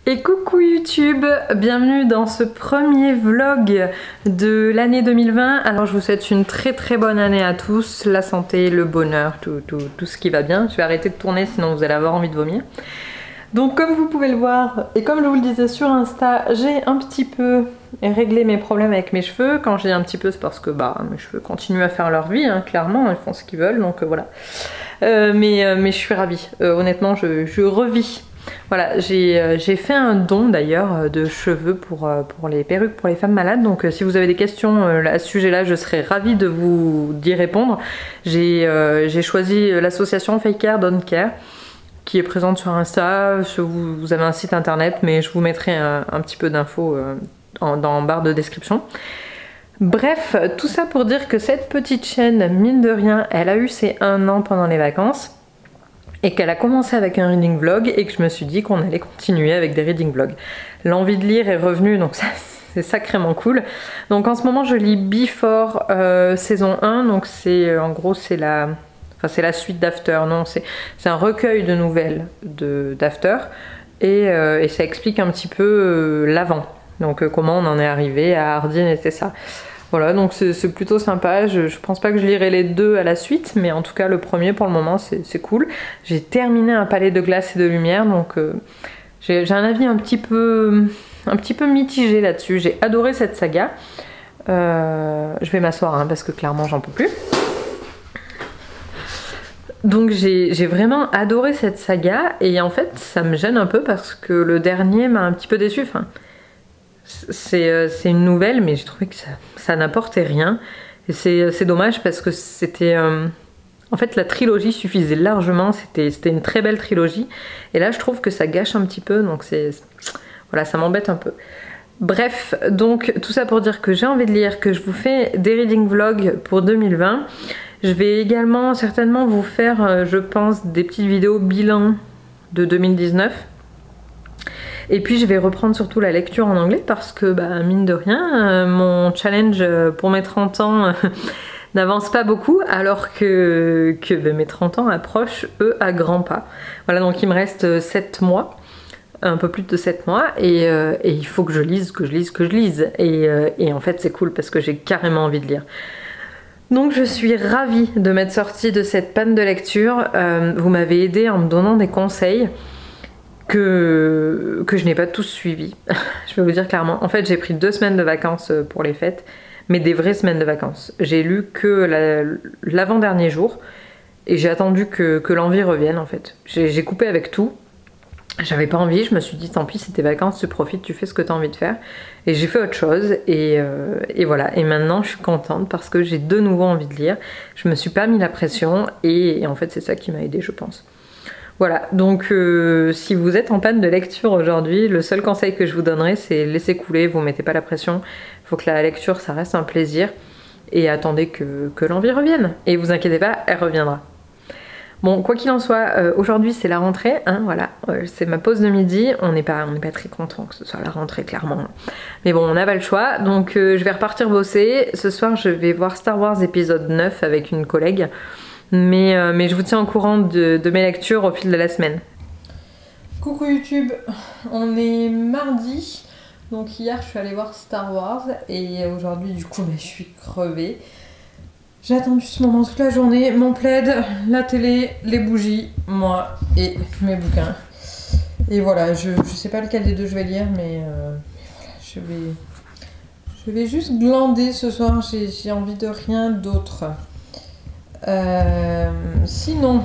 Et coucou YouTube, bienvenue dans ce premier vlog de l'année 2020. Alors je vous souhaite une très bonne année à tous, la santé, le bonheur, tout ce qui va bien. Je vais arrêter de tourner sinon vous allez avoir envie de vomir. Donc comme vous pouvez le voir, et comme je vous le disais sur Insta, j'ai un petit peu réglé mes problèmes avec mes cheveux. Quand j'ai un petit peu, c'est parce que mes cheveux continuent à faire leur vie, hein, clairement, ils font ce qu'ils veulent, donc voilà. Mais je suis ravie, honnêtement je revis. Voilà, j'ai fait un don d'ailleurs de cheveux pour les perruques pour les femmes malades, donc si vous avez des questions à ce sujet là, je serais ravie de vous d'y répondre. J'ai choisi l'association Fake Hair Don't Care qui est présente sur Insta. Vous avez un site internet, mais je vous mettrai un petit peu d'infos en barre de description. Bref, tout ça pour dire que cette petite chaîne, mine de rien, elle a eu ses 1 an pendant les vacances et qu'elle a commencé avec un reading vlog et que je me suis dit qu'on allait continuer avec des reading vlogs. L'envie de lire est revenue, donc ça c'est sacrément cool. Donc en ce moment je lis Before saison 1, donc c'est en gros c'est la suite d'After, non, c'est un recueil de nouvelles d'After et ça explique un petit peu l'avant, donc comment on en est arrivé à Hardin et c'est ça. Voilà, donc c'est plutôt sympa. Je pense pas que je lirai les deux à la suite, mais en tout cas le premier pour le moment c'est cool. J'ai terminé Un palais de glace et de lumière, donc j'ai un avis un petit peu mitigé là-dessus. J'ai adoré cette saga. Je vais m'asseoir hein, parce que clairement j'en peux plus. Donc j'ai vraiment adoré cette saga et en fait ça me gêne un peu parce que le dernier m'a un petit peu déçu. Enfin, c'est une nouvelle mais j'ai trouvé que ça n'apportait rien et c'est dommage parce que c'était en fait la trilogie suffisait largement, c'était une très belle trilogie et là je trouve que ça gâche un petit peu, donc voilà, ça m'embête un peu. Bref, donc tout ça pour dire que j'ai envie de lire, que je vous fais des reading vlogs pour 2020. Je vais également certainement vous faire, je pense, des petites vidéos bilan de 2019. Et puis je vais reprendre surtout la lecture en anglais parce que mine de rien, mon challenge pour mes 30 ans n'avance pas beaucoup alors que mes 30 ans approchent eux à grands pas. Voilà, donc il me reste 7 mois, un peu plus de 7 mois et il faut que je lise, que je lise. Et en fait c'est cool parce que j'ai carrément envie de lire. Donc je suis ravie de m'être sortie de cette panne de lecture. Vous m'avez aidé en me donnant des conseils que je n'ai pas tous suivis. Je vais vous dire clairement. En fait j'ai pris 2 semaines de vacances pour les fêtes, mais des vraies semaines de vacances. J'ai lu que l'avant-dernier jour et j'ai attendu que l'envie revienne en fait. J'ai coupé avec tout. J'avais pas envie, je me suis dit tant pis c'est tes vacances, tu profites, tu fais ce que tu as envie de faire. Et j'ai fait autre chose et voilà. Et maintenant je suis contente parce que j'ai de nouveau envie de lire. Je me suis pas mis la pression et en fait c'est ça qui m'a aidée je pense. Voilà, donc si vous êtes en panne de lecture aujourd'hui, le seul conseil que je vous donnerai c'est laissez couler, vous mettez pas la pression. Il faut que la lecture ça reste un plaisir et attendez que l'envie revienne. Et vous inquiétez pas, elle reviendra. Bon, quoi qu'il en soit, aujourd'hui c'est la rentrée, hein, voilà, c'est ma pause de midi, on n'est pas très content que ce soit la rentrée clairement, mais bon on n'a pas le choix, donc je vais repartir bosser. Ce soir je vais voir Star Wars épisode 9 avec une collègue, mais je vous tiens au courant de mes lectures au fil de la semaine. Coucou YouTube, on est mardi, donc hier je suis allée voir Star Wars et aujourd'hui du coup je suis crevée. J'ai attendu ce moment toute la journée, mon plaid, la télé, les bougies, moi et mes bouquins. Et voilà, je sais pas lequel des deux je vais lire, mais voilà, je vais juste glander ce soir, j'ai envie de rien d'autre. Sinon,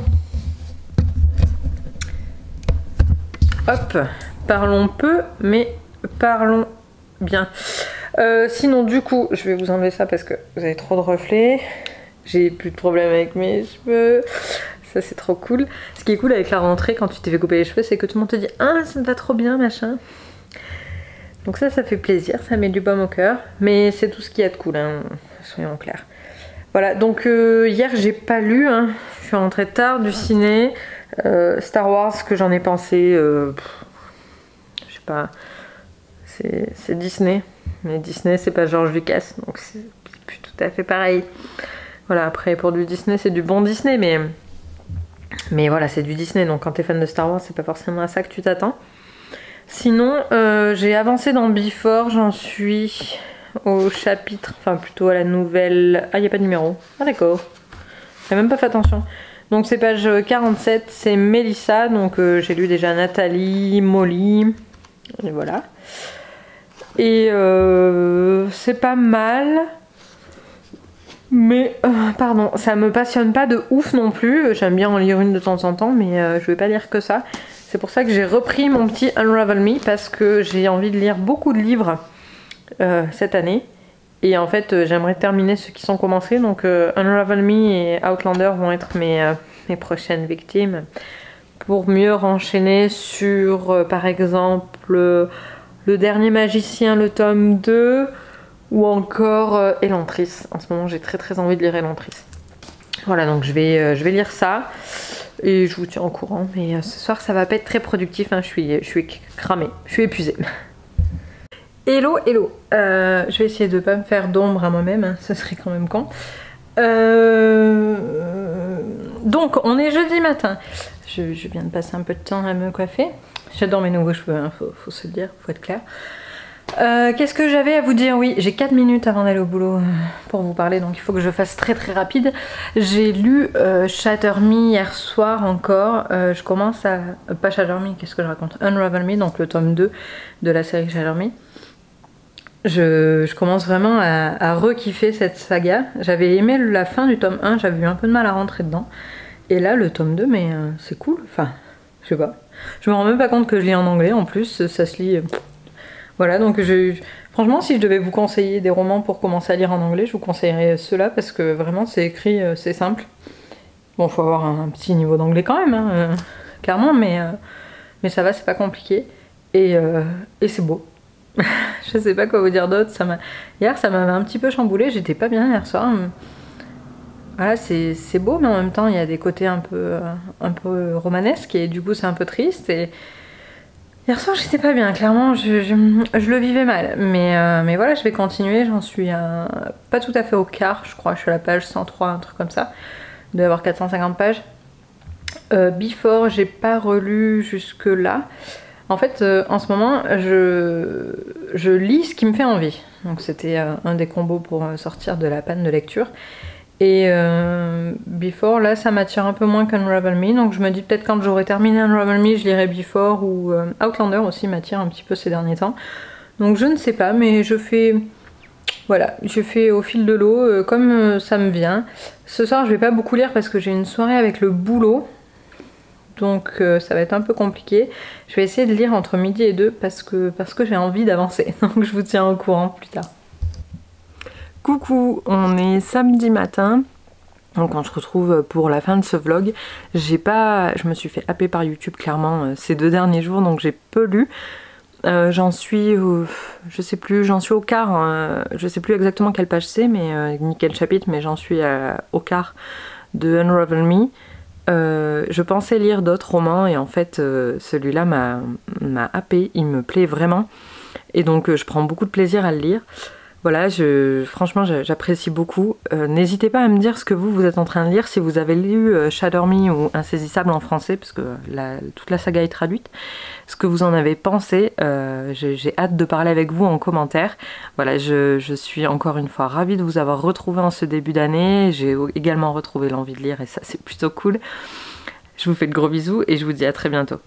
hop, parlons peu, mais parlons bien. Sinon du coup je vais vous enlever ça parce que vous avez trop de reflets, j'ai plus de problème avec mes cheveux, ça c'est trop cool. Ce qui est cool avec la rentrée quand tu t'es fait couper les cheveux c'est que tout le monde te dit ah ça te va trop bien machin, donc ça fait plaisir, ça met du baume au cœur, mais c'est tout ce qu'il y a de cool hein, soyons clairs. Voilà, donc hier j'ai pas lu hein. Je suis rentrée tard du ciné. Star Wars, ce que j'en ai pensé, je sais pas, c'est Disney. Mais Disney c'est pas George Lucas, donc c'est plus tout à fait pareil. Voilà, après pour du Disney c'est du bon Disney, mais voilà c'est du Disney, donc quand t'es fan de Star Wars c'est pas forcément à ça que tu t'attends. Sinon, j'ai avancé dans Before, j'en suis au chapitre, enfin plutôt à la nouvelle... Ah, il n'y a pas de numéro. Ah d'accord, j'ai même pas fait attention. Donc c'est page 47, c'est Mélissa, donc j'ai lu déjà Nathalie, Molly, et voilà. Et c'est pas mal, mais pardon, ça me passionne pas de ouf non plus. J'aime bien en lire une de temps en temps, mais je vais pas lire que ça. C'est pour ça que j'ai repris mon petit Unravel Me, parce que j'ai envie de lire beaucoup de livres cette année. Et en fait, j'aimerais terminer ceux qui sont commencés. Donc Unravel Me et Outlander vont être mes prochaines victimes. Pour mieux enchaîner sur, par exemple, Le Dernier Magicien, le tome 2. Ou encore Elantris. En ce moment, j'ai très envie de lire Elantris. Voilà, donc je vais lire ça. Et je vous tiens au courant. Mais ce soir, ça va pas être très productif. Hein. Je suis cramée. Je suis épuisée. Hello, hello. Je vais essayer de pas me faire d'ombre à moi-même, hein, ce serait quand même con. Donc, on est jeudi matin. Je viens de passer un peu de temps à me coiffer. J'adore mes nouveaux cheveux, hein, faut se le dire, faut être clair. Qu'est-ce que j'avais à vous dire? Oui, j'ai 4 minutes avant d'aller au boulot pour vous parler, donc il faut que je fasse très rapide. J'ai lu Shatter Me hier soir encore. Je commence à... pas Shatter Me, qu'est-ce que je raconte? Unravel Me, donc le tome 2 de la série Shatter Me. Je commence vraiment à re-kiffer cette saga. J'avais aimé la fin du tome 1, j'avais eu un peu de mal à rentrer dedans. Et là, le tome 2, mais c'est cool. Enfin, je sais pas. Je me rends même pas compte que je lis en anglais, en plus, ça se lit... Voilà, donc franchement, si je devais vous conseiller des romans pour commencer à lire en anglais, je vous conseillerais ceux-là, parce que vraiment, c'est écrit, c'est simple. Bon, faut avoir un petit niveau d'anglais quand même, hein, clairement, mais ça va, c'est pas compliqué. Et c'est beau. Je sais pas quoi vous dire d'autre. Hier, ça m'avait un petit peu chamboulé. J'étais pas bien hier soir. Voilà, c'est beau, mais en même temps, il y a des côtés un peu romanesques et du coup, c'est un peu triste. Et hier soir, j'étais pas bien. Clairement, je le vivais mal. Mais voilà, je vais continuer. J'en suis pas tout à fait au quart. Je crois que je suis à la page 103, un truc comme ça. Il doit y avoir 450 pages. Before, j'ai pas relu jusque là. En fait, en ce moment, je lis ce qui me fait envie. Donc c'était un des combos pour sortir de la panne de lecture. Et Before, là, ça m'attire un peu moins qu'Unravel Me. Donc je me dis peut-être quand j'aurai terminé Unravel Me, je lirai Before, ou Outlander aussi m'attire un petit peu ces derniers temps. Donc je ne sais pas, mais je fais... Voilà, je fais au fil de l'eau, comme ça me vient. Ce soir, je vais pas beaucoup lire parce que j'ai une soirée avec le boulot. Donc ça va être un peu compliqué. Je vais essayer de lire entre midi et 2 parce que j'ai envie d'avancer. Donc je vous tiens au courant plus tard. Coucou, on est samedi matin. Donc on se retrouve pour la fin de ce vlog. Je me suis fait happer par YouTube clairement ces 2 derniers jours, donc j'ai peu lu. J'en suis je sais plus, j'en suis au quart. Je sais plus exactement quelle page c'est, mais ni quel chapitre, mais j'en suis au quart de Unravel Me. Je pensais lire d'autres romans et en fait celui-là m'a happé, il me plaît vraiment et donc je prends beaucoup de plaisir à le lire. Voilà, franchement j'apprécie beaucoup. N'hésitez pas à me dire ce que vous êtes en train de lire, si vous avez lu Shatter Me ou Insaisissable en français, parce que toute la saga est traduite, ce que vous en avez pensé. J'ai hâte de parler avec vous en commentaire. Voilà, je suis encore une fois ravie de vous avoir retrouvé en ce début d'année. J'ai également retrouvé l'envie de lire et ça c'est plutôt cool. Je vous fais de gros bisous et je vous dis à très bientôt.